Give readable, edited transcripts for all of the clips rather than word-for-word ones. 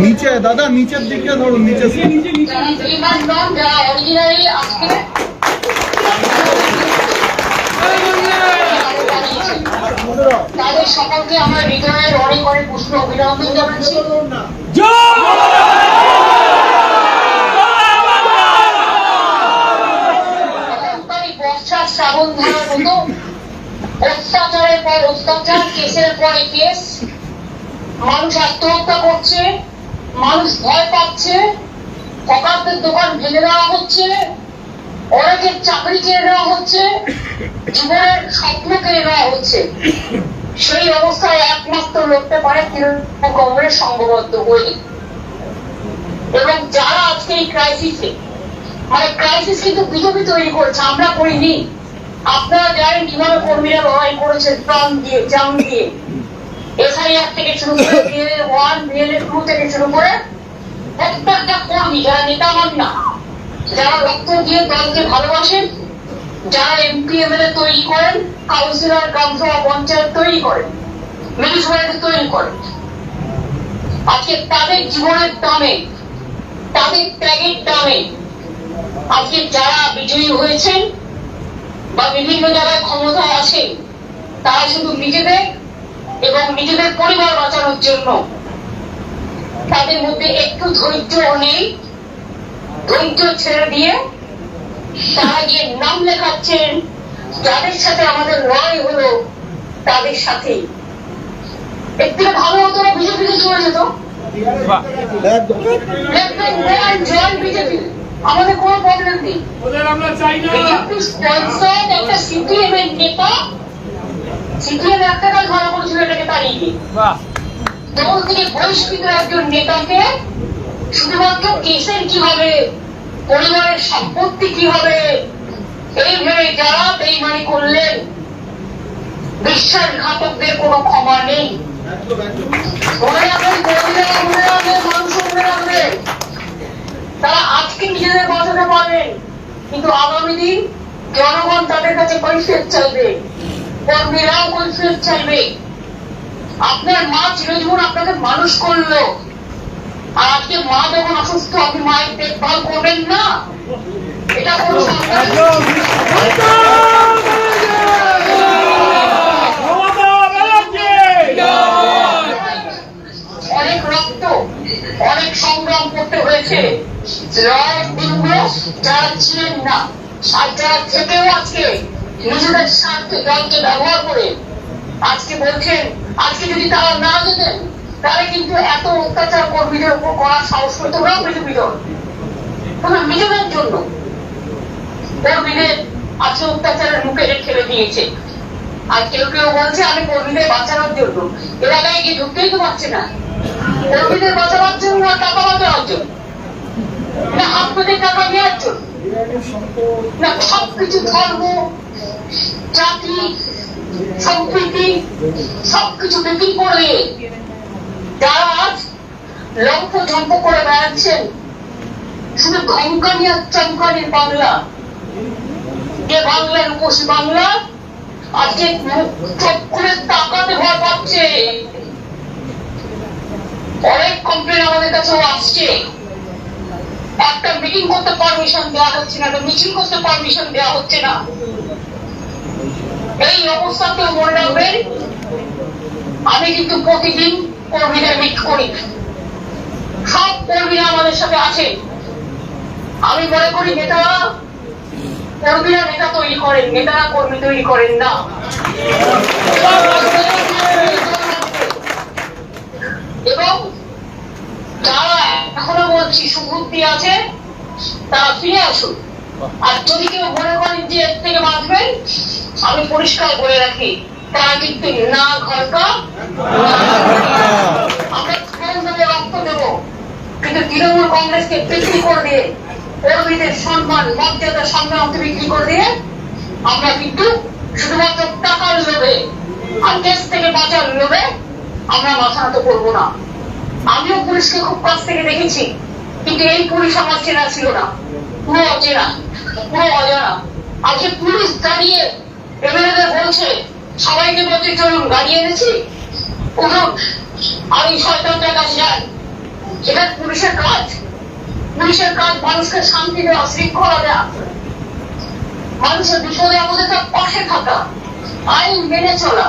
নিচে দাদা, নিচের দিকে ধরুন, নিচে তাদের সকলকে আমার হৃদয়ের অনেক অনেক উষ্ণ অভিনন্দন জানাচ্ছি। বর্ষার শ্রাবণ ধারার মতো অত্যাচারের পর অত্যাচার, কেসের পরে কেস, মানুষ আত্মহত্যা করছে, মানুষ ভয় পাচ্ছে, হকারদের দোকান ভেঙে দেওয়া হচ্ছে, অনেকের চাকরি কেড়ে নেওয়া হচ্ছে, জীবনের স্বপ্ন কেড়ে নেওয়া হচ্ছে। সেই অবস্থায় একমাত্র লড়তে পারে তৃণমূল কংগ্রেস সংঘবদ্ধ হয়ে। এবং যারা আজকে এই ক্রাইসিসে, মানে ক্রাইসিস কিন্তু বিজেপি তৈরি করেছে, আমরা করিনি। আপনারা জানেন কিভাবে কর্মীরা লড়াই করেছে প্রাণ দিয়ে, জান দিয়ে। এসআইআর থেকে শুরু করে BLA-1, BLA-2 থেকে শুরু করে প্রত্যেকটা কর্মী, যারা নেতা মান না, যারা রক্ত দিয়ে দলকে ভালোবাসেন, যারা এমপি MLA তৈরি করেন, কাউন্সিলর, গ্রামসভা, পঞ্চায়েত তৈরি করেন, মিউনিসিপ্যালিটি তৈরি করেন, আজকে তাদের জীবনের দামে, তাদের ত্যাগের দামে আজকে যারা বিজয়ী হয়েছেন বা বিভিন্ন জায়গায় ক্ষমতায় আছেন, তারা শুধু নিজেদের এবং নিজেদের পরিবার বাঁচানোর জন্য, তাদের মধ্যে একটু ধৈর্য নেই, ধৈর্য ছেড়ে দিয়ে তারা গিয়ে নাম লেখাচ্ছেন যাদের সাথে আমাদের লড়াই হলো, তাদের সাথেই। একটু ভালো হতো না বিজেপিতে চলে যেত, বিজেপি, আমাদের কোনো প্রবলেম নেই। বিজেপি স্পন্সর্ড একটা সিপিএম এর নেতা, সিপিএম একটা কাজ ভালো করেছিল, এটাকে তাড়িয়ে দিয়ে দল থেকে বহিষ্কৃত একজন নেতাকে শুধুমাত্র কেসের কি হবে, পরিবারের সম্পত্তি কি হবে, এই ভেবে যারা বেইমানি করলেন, বিশ্বাসঘাতকদের কোনো ক্ষমা নেই। তারা আজকে নিজেদের বাঁচাতে পারবেন, কিন্তু আগামী দিন জনগণ তাদের কাছে কৈফিয়ত চাইবে, কর্মীরাও কৈফিয়ত চাইবে। আপনার মা চিরজীবন আপনাকে মানুষ করলো, আর আজকে মা যখন অসুস্থ আপনি মায়ের দেখভাল করবেন না, এটা কোনো অনেক রক্ত, অনেক সংগ্রাম করতে হয়েছে। যারা ছিলেন না আর যারা থেকেও আজকে নিজেদের স্বার্থে দলকে ব্যবহার করে আজকে বলছেন, আজকে যদি তারা না যেতেন তাহলে কিন্তু এত অত্যাচার কর্মীদের উপর করার সাহস করতো না বিজেপি দল। নিজেদের জন্য কর্মীদের আজকে অত্যাচারের মুখে ঠেলে দিয়েছে। আর কেউ কেউ বলছে আমি কর্মীদের বাঁচানোর জন্য, এলাকায় গিয়ে ঢুকতেই তো পারছে না। কর্মীদের বাঁচানোর জন্য না টাকা বাঁচানোর জন্য, না আপনাদের টাকা নেওয়ার জন্য, না সবকিছু ধর্ম, জাতি, সম্প্রীতি সবকিছু বিক্রি করে যারা আজ লম্প ঝম্প করে বেড়াচ্ছেন, শুধু ধমকানি আর চমকানির বাংলা, যে বাংলা রূপসী বাংলা আজকে চোখ খুলে তাকাতে ভয় পাচ্ছে। অনেক কমপ্লেন আমাদের কাছেও আসছে, একটা মিটিং করতে পারমিশন দেওয়া হচ্ছে না, একটা মিছিল করতে পারমিশন দেওয়া হচ্ছে না। এই অবস্থাতেও মনে রাখবেন, আমি কিন্তু প্রতিদিন কর্মীদের মিট করি, সব কর্মীরা আমাদের সাথে আছে। আমি মনে করি নেতারা, কর্মীরা নেতা তৈরি করেন, নেতারা কর্মী তৈরি করেন না। এবং যারা এখনো বলছি সুবুদ্ধি আছে তারা ফিরে আসুন। আর যদি কেউ মনে করেন যে এর থেকে বাঁচবেন, আমি পরিষ্কার বলে রাখি, তারা কিন্তু না ঘরকা, আমরা রক্ত দেব, কিন্তু তৃণমূল কংগ্রেসকে বিক্রি করে দিয়ে, কর্মীদের সম্মান, মর্যাদা, সম্মানকে বিক্রি করে দিয়ে আমরা কিন্তু শুধুমাত্র টাকার লোভে আর দেশ থেকে বাঁচার লোভে আমরা মাথা নত করবো না। আমিও পুলিশকে খুব কাছ থেকে দেখেছি, কিন্তু এই পুলিশ আমার চেনা ছিল না, পুরো অচেনা, পুরো অজানা। আজকে পুলিশ দাঁড়িয়ে এমএলএদের বলছে, সবাইকে বলতে চলুন গাড়ি এনেছি, উঠুন, আমি শয়তানটার কাছে যাই, সেটা পুলিশের কাজ। পুলিশের কাজ মানুষকে শান্তি দেওয়া, শৃঙ্খলা দেওয়া, মানুষের বিপদে আমাদের তার পাশে থাকা, আইন মেনে চলা।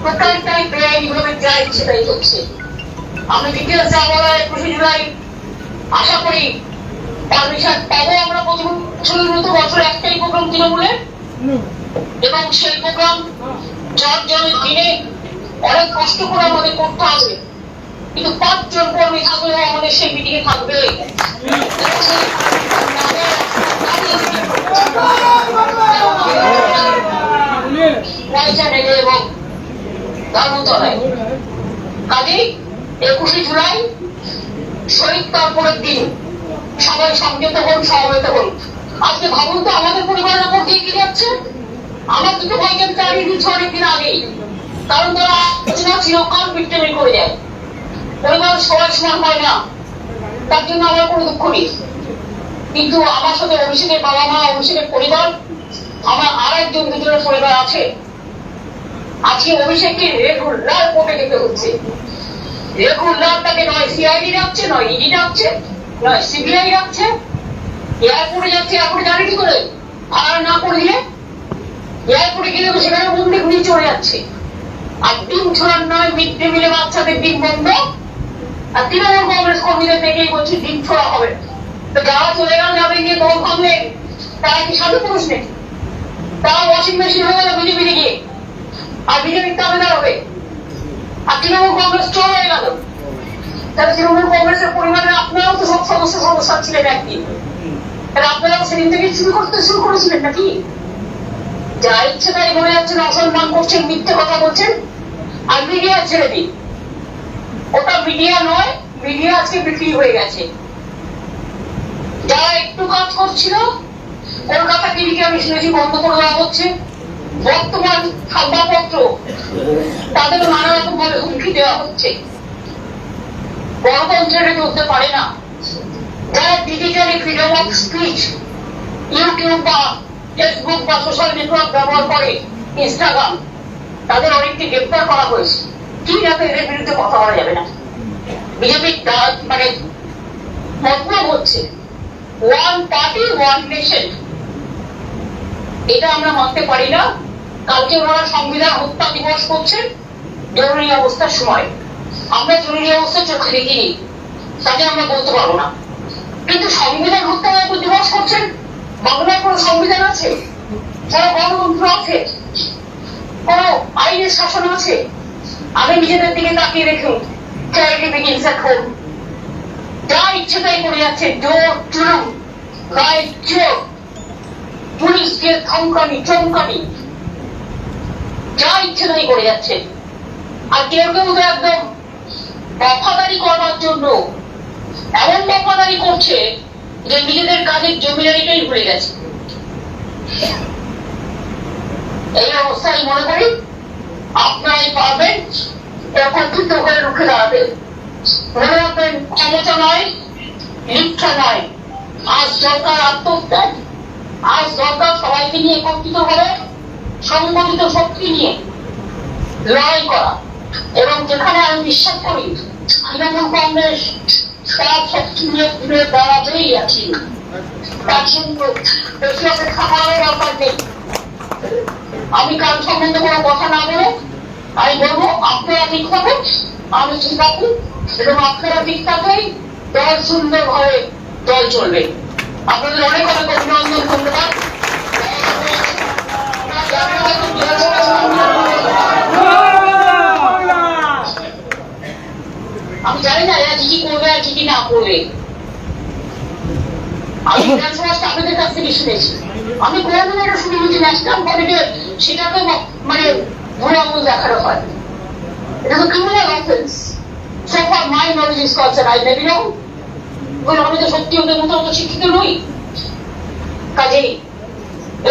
টোটালটাই বেআইনি ভাবে যা ইচ্ছে তাই হচ্ছে। আমি ডিটেলস যা বলা 21শে জুলাই আশা করি পারমিশন পাবো আমরা প্রতি বছরের মতো। বছরে একটাই প্রোগ্রাম তৃণমূলের, এবং সেই প্রোগ্রাম জনের দিনে অনেক কষ্ট করে আমাদের করতে হবে, কিন্তু 5 জন কর্মী থাকলেও আমাদের সেই মিটিং এ থাকবে। এবং ধর্মতলায় কাজেই 21শে জুলাই শহীদ তারপরের দিন সবাই সংযত হন, সমবেত হন। আজকে ভাবুন তো আমাদের পরিবারের উপর দিয়ে কি যাচ্ছে। আমার দুটো ভাইকে আমি তাড়িয়ে দিচ্ছি অনেকদিন আগেই, কারণ তারা চিরকাল বিট্টেমি করে যায়। পরিবার সবাই সমান হয় না, তার জন্য আমার কোনো দুঃখ নেই। কিন্তু আমার সাথে অভিষেকের বাবা মা, অভিষেকের পরিবার, আমার আর একজন দুজনের পরিবার আছে। আজকে অভিষেককে রেগুলার কোর্টে যেতে হচ্ছে। রেগুলার তাকে নয় সিআইডি রাখছে, নয় ইডি রাখছে, নয় সিবিআই রাখছে। এয়ারপোর্টে যাচ্ছে, এয়ারপোর্টে জানি কি করে ভাড়া না করে দিলে এয়ারপোর্টে গেলে সেখানে বন্দুক নিয়ে চলে যাচ্ছে। আর ডিম ছোড়ার নয়, মিড ডে মিলে বাচ্চাদের ডিম বন্ধ। আর তৃণমূল কংগ্রেস কর্মীদের দেখেই বলছি ডিম ছোড়া হবে। তো যারা চলে গেল, যাদের নিয়ে দল ভাঙলে তারা কি সাধু পুরুষ নেই? তারা ওয়াশিং মেশিন হয়ে গেল বিজেপি গিয়ে, আর বিজেপির দাবিদার হবে। আর তৃণমূল কংগ্রেস চলে হয়ে গেল। তাহলে তৃণমূল কংগ্রেসের পরিবারে আপনারাও তো সব সমস্যা ছিলেন একদিন। তাহলে আপনারাও সেদিন থেকে শুরু করেছিলেন নাকি? যা ইচ্ছে তাই বলে যাচ্ছেন, অসম্মান করছেন, মিথ্যে কথা বলছেন। আর মিডিয়া ছেড়ে দিন, ওটা মিডিয়া নয়, মিডিয়া আজকে বিক্রি হয়ে গেছে। যারা একটু কাজ করছিল, কলকাতা টিভিকে আমি শুনেছি বন্ধ করে দেওয়া হচ্ছে। বর্তমান সংবাদপত্র তাদের নানা রকম ভাবে হুমকি দেওয়া হচ্ছে। গণতন্ত্রের চলতে পারে না। যারা digitally freedom of speech, YouTube বা ফেসবুক বা সোশ্যাল নেটওয়ার্ক ব্যবহার করে, ইনস্টাগ্রাম, তাদের অনেককে গ্রেপ্তার করা হয়েছে। কি যাতে এদের বিরুদ্ধে কথা বলা যাবে না। বিজেপির মানে মতলব হচ্ছে ওয়ান পার্টি ওয়ান নেশন, এটা আমরা মানতে পারি না। কালকে ওনারা সংবিধান হত্যা দিবস করছেন জরুরি অবস্থার সময়। আমরা জরুরি অবস্থা চোখে দেখিনি, তাকে আমরা বলতে পারবো না। কিন্তু সংবিধান হত্যা দিবস করছেন, বাংলার কোন সংবিধান আছে? কোন গণতন্ত্র আছে? কোন আইনের শাসন আছে? আমি নিজেদের দিকে তাকিয়ে দেখুন, চারিটি বিগিনস এট হোম। যা ইচ্ছে তাই করে যাচ্ছে, জোর জুলুম, গায়ে চোখ, পুলিশ দিয়ে ধমকানি চমকানি, যা ইচ্ছে তাই করে যাচ্ছে। আর কেউ কেউ তো একদম বফাদারি করবার জন্য এমন বফাদারি করছে যে নিজেদের কাজের জমিদারিটাই ভুলে গেছে। এই অবস্থায় মনে করি আপনারাই পারবেন এরকম যুদ্ধ করে রুখে দাঁড়াবে। মনে রাখবেন, ক্ষমতা নয়, মিথ্যা নয়, আজ দরকার আত্মত্যাগ। আজ দরকার সবাইকে নিয়ে একত্রিত হবে, সংগঠিত শক্তি নিয়ে লড়াই করা। এবং যেখানে আমি বিশ্বাস করি তৃণমূল কংগ্রেস তার শক্তি নিয়ে ঘুরে দাঁড়াতেই আছি, তার জন্য বেশি অপেক্ষা করার দরকার নেই। আমি কাল সম্বন্ধে কোনো কথা না বলে আমি বলবো, আপনারা ঠিক থাকুন, আমি ঠিক থাকুন, এবং আপনারা ঠিক থাকলেই দল সুন্দরভাবে দল চলবে। আপনাদের অনেক অনেক অভিনন্দন, ধন্যবাদ। আমি জানি না এরা কি করবে আর কি না করবে। আমি বিধানসভা আপনাদের কাছ থেকে শুনেছি, আমি কোনোদিন এটা শুনিনি যে ন্যাশনাল কলেজে সেটাকে মানে ভুল আঙুল দেখানো হয়। এটা তো criminal offence. So far my knowledge is concerned, I maybe know. আমি তো সত্যি ওদের মতো অত শিক্ষিত নই। কাজেই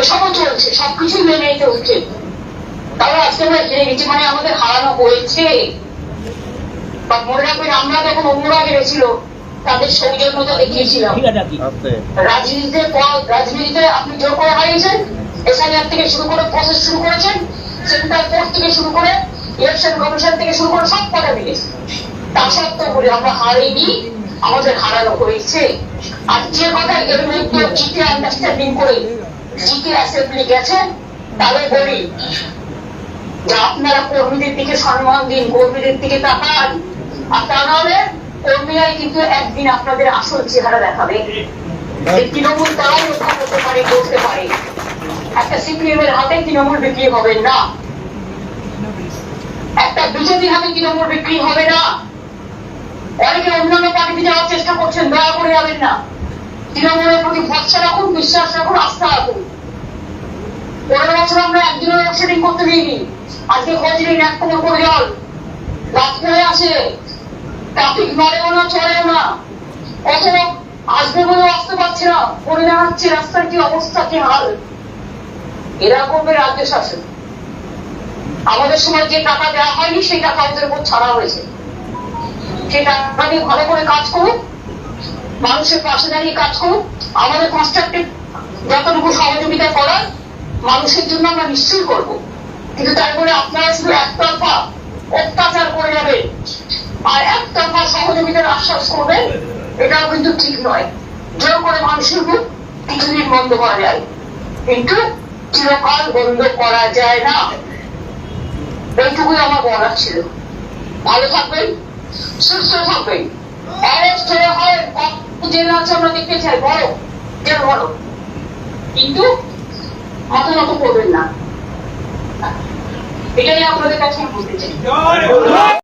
এসবও চলছে, সবকিছুই মেনে নিতে হচ্ছে। তাহলে আজকে আমরা হেরে গেছি মানে আমাদের হারানো হয়েছে। বা মনে রাখবেন, আমরা যখন অন্যরা হেরেছিল তাদের সৌজন্যতা দেখিয়েছিলাম। রাজনীতিতে আপনি জোর করে হারিয়েছেন, এসআইআর থেকে শুরু করে প্রসেস শুরু করেছেন, সেন্ট্রাল কোর্ট থেকে শুরু করে ইলেকশন কমিশন থেকে শুরু করে সব কথা দিয়েছে। তা সত্ত্বেও বলি আমরা হারিনি, আমাদের হারানো হয়েছে। আর যে কথা এর মধ্যে জিকে আন্ডারস্ট্যান্ডিং করে জিকে অ্যাসেম্বলি গেছেন, তাহলে বলি যে আপনারা কর্মীদের দিকে সম্মান দিন, কর্মীদের দিকে তাকান। আর তা নাহলে কর্মীরাই কিন্তু একদিন আপনাদের আসল চেহারা দেখাবে। এই তৃণমূল তারাও রক্ষা করতে পারে, করতে পারে। একটা সিপিএম এর হাতে তৃণমূল বিক্রি হবে না, একটা বিজেপির হাতে তৃণমূল বিক্রি হবে না। অনেকে অন্যান্য পার্টিতে যাওয়ার চেষ্টা করছেন, দয়া করে যাবেন না। তৃণমূলের প্রতি ভরসা রাখুন, বিশ্বাস রাখুন, আস্থা রাখুন। 15 বছর আমরা একদিনও লোডশেডিং করতে দিইনি। আজকে খোঁজ নিন, 1 কোমর করে জল রাত করে আসে, ট্রাফিক নড়েও না, চড়েও না। অত আসবে বলেও আসতে পারছে না, পড়ে দাঁড়াচ্ছে, রাস্তার কি অবস্থা, কি হাল। এরা করবে রাজ্য শাসন। আমাদের সময় যে টাকা দেওয়া হয়নি সেই টাকা ওদের উপর ছাড়া হয়েছে। সেই টাকা দিয়ে ভালো করে কাজ করুন, মানুষের পাশে দাঁড়িয়ে কাজ করুন। আমাদের কনস্ট্রাকটিভ যতটুকু সহযোগিতা করার মানুষের জন্য আমরা নিশ্চয়ই করবো, কিন্তু তারপরে আপনারা শুধু একতরফা অত্যাচার করে যাবেন আর একতরফা সহযোগিতার আশ্বাস করবেন, এটাও কিন্তু ঠিক নয়। জোর করে মানুষের মুখ কিছুদিন বন্ধ করা যায়, কিন্তু চিরকাল বন্ধ করা যায় না। এইটুকুই আমার বলার ছিল। ভালো থাকবেন, সুস্থ থাকবেন। অ্যারেস্ট হয়ে হয় জেলে আছে আমরা দেখতে চাই, বড় জেল বড়, কিন্তু মাথা নত করবেন না। এটাই আপনাদের কাছে বলতে চাই।